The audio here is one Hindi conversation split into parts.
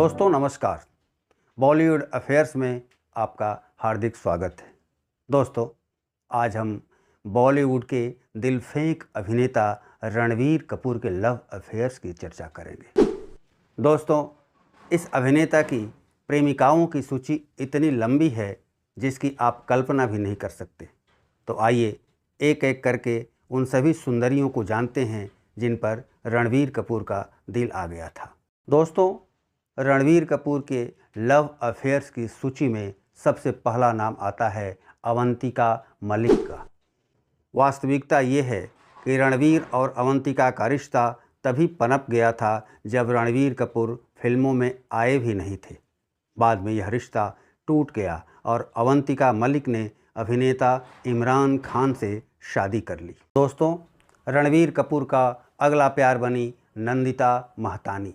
दोस्तों नमस्कार। बॉलीवुड अफेयर्स में आपका हार्दिक स्वागत है। दोस्तों आज हम बॉलीवुड के दिलफेंक अभिनेता रणवीर कपूर के लव अफेयर्स की चर्चा करेंगे। दोस्तों इस अभिनेता की प्रेमिकाओं की सूची इतनी लंबी है जिसकी आप कल्पना भी नहीं कर सकते। तो आइए एक एक करके उन सभी सुंदरियों को जानते हैं जिन पर रणवीर कपूर का दिल आ गया था। दोस्तों रणवीर कपूर के लव अफेयर्स की सूची में सबसे पहला नाम आता है अवंतिका मलिक का। वास्तविकता ये है कि रणवीर और अवंतिका का रिश्ता तभी पनप गया था जब रणवीर कपूर फिल्मों में आए भी नहीं थे। बाद में यह रिश्ता टूट गया और अवंतिका मलिक ने अभिनेता इमरान खान से शादी कर ली। दोस्तों रणवीर कपूर का अगला प्यार बनी नंदिता महतानी।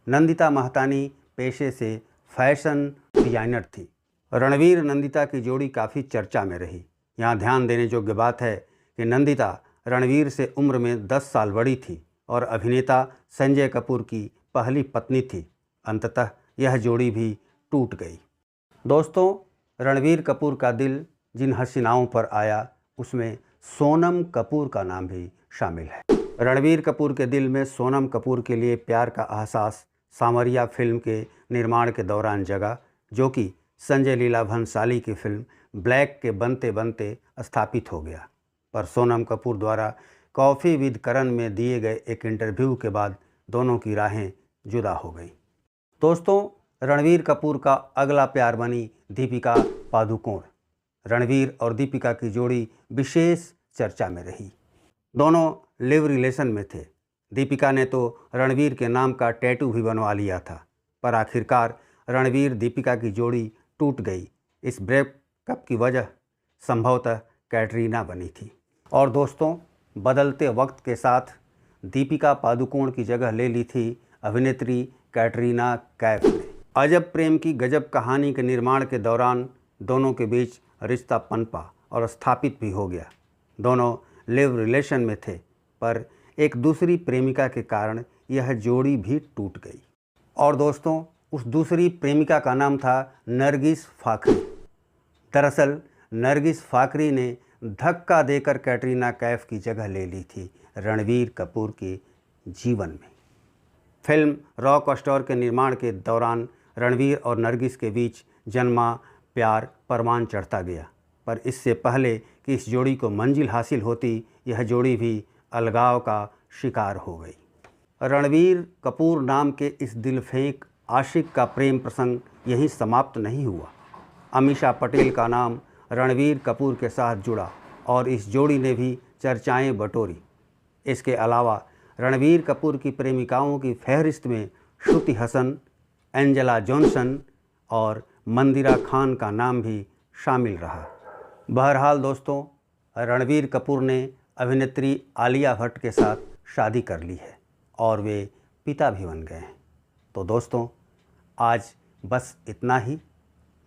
नंदिता महतानी पेशे से फैशन डिजाइनर थी। रणवीर नंदिता की जोड़ी काफ़ी चर्चा में रही। यहाँ ध्यान देने योग्य बात है कि नंदिता रणवीर से उम्र में 10 साल बड़ी थी और अभिनेता संजय कपूर की पहली पत्नी थी। अंततः यह जोड़ी भी टूट गई। दोस्तों रणवीर कपूर का दिल जिन हसीनाओं पर आया उसमें सोनम कपूर का नाम भी शामिल है। रणवीर कपूर के दिल में सोनम कपूर के लिए प्यार का एहसास सामरिया फिल्म के निर्माण के दौरान जगा, जो कि संजय लीला भंसाली की फिल्म ब्लैक के बनते बनते स्थापित हो गया। पर सोनम कपूर द्वारा कॉफ़ी विद करण में दिए गए एक इंटरव्यू के बाद दोनों की राहें जुदा हो गई। दोस्तों रणवीर कपूर का अगला प्यार बनी दीपिका पादुकोण। रणवीर और दीपिका की जोड़ी विशेष चर्चा में रही। दोनों लिव रिलेशन में थे। दीपिका ने तो रणवीर के नाम का टैटू भी बनवा लिया था, पर आखिरकार रणवीर दीपिका की जोड़ी टूट गई। इस ब्रेकअप की वजह संभवतः कैटरीना बनी थी। और दोस्तों बदलते वक्त के साथ दीपिका पादुकोण की जगह ले ली थी अभिनेत्री कैटरीना कैफ ने। अजब प्रेम की गजब कहानी के निर्माण के दौरान दोनों के बीच रिश्ता पनपा और स्थापित भी हो गया। दोनों लिव रिलेशन में थे, पर एक दूसरी प्रेमिका के कारण यह जोड़ी भी टूट गई। और दोस्तों उस दूसरी प्रेमिका का नाम था नरगिस फाखरी। दरअसल नरगिस फाखरी ने धक्का देकर कैटरीना कैफ की जगह ले ली थी रणवीर कपूर के जीवन में। फिल्म रॉक स्टार के निर्माण के दौरान रणवीर और नरगिस के बीच जन्मा प्यार परवान चढ़ता गया, पर इससे पहले कि इस जोड़ी को मंजिल हासिल होती यह जोड़ी भी अलगाव का शिकार हो गई। रणवीर कपूर नाम के इस दिलफेंक आशिक का प्रेम प्रसंग यहीं समाप्त नहीं हुआ। अमीषा पटेल का नाम रणवीर कपूर के साथ जुड़ा और इस जोड़ी ने भी चर्चाएं बटोरी। इसके अलावा रणवीर कपूर की प्रेमिकाओं की फहरिस्त में श्रुति हसन, एंजेला जॉनसन और मंदिरा खान का नाम भी शामिल रहा। बहरहाल दोस्तों रणवीर कपूर ने अभिनेत्री आलिया भट्ट के साथ शादी कर ली है और वे पिता भी बन गए हैं। तो दोस्तों आज बस इतना ही।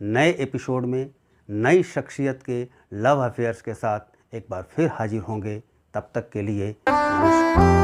नए एपिसोड में नई शख्सियत के लव अफेयर्स के साथ एक बार फिर हाजिर होंगे। तब तक के लिए नमस्कार।